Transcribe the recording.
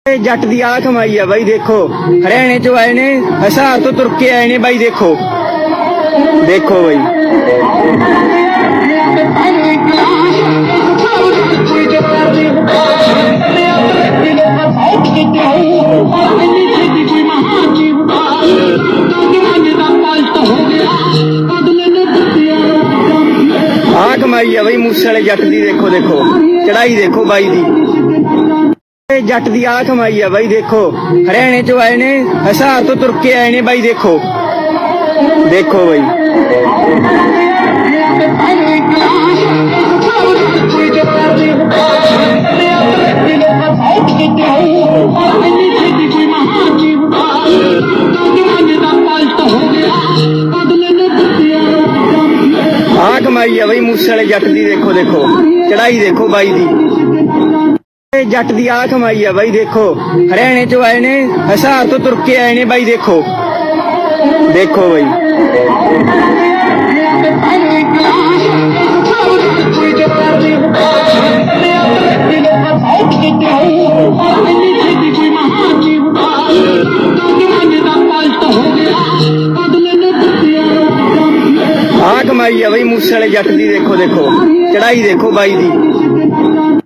जट दी आ कमाई है बाई देखो हरियाणे चो आए ने हिसार तो तुर के आए ने बाई देखो देखो बाई आ कमाई है बाई मूसे वाले जट दी देखो देखो चढ़ाई देखो बाई दी जट दी आ कमाई है बाई देखो हरियाणे चो आए ने हिसार तो तुर के आए ने बाई देखो देखो बाई आ कमाई है बाई मूसे वाले जट दी देखो देखो चढ़ाई देखो बाई दी जट दी आ कमाई है बाई देखो हरियाणे चो आए ने हिसार तो तुर के आए ने बाई देखो देखो बाई आ कमाई है बाई मूसे वाले जट दी देखो देखो चढ़ाई देखो बाई दी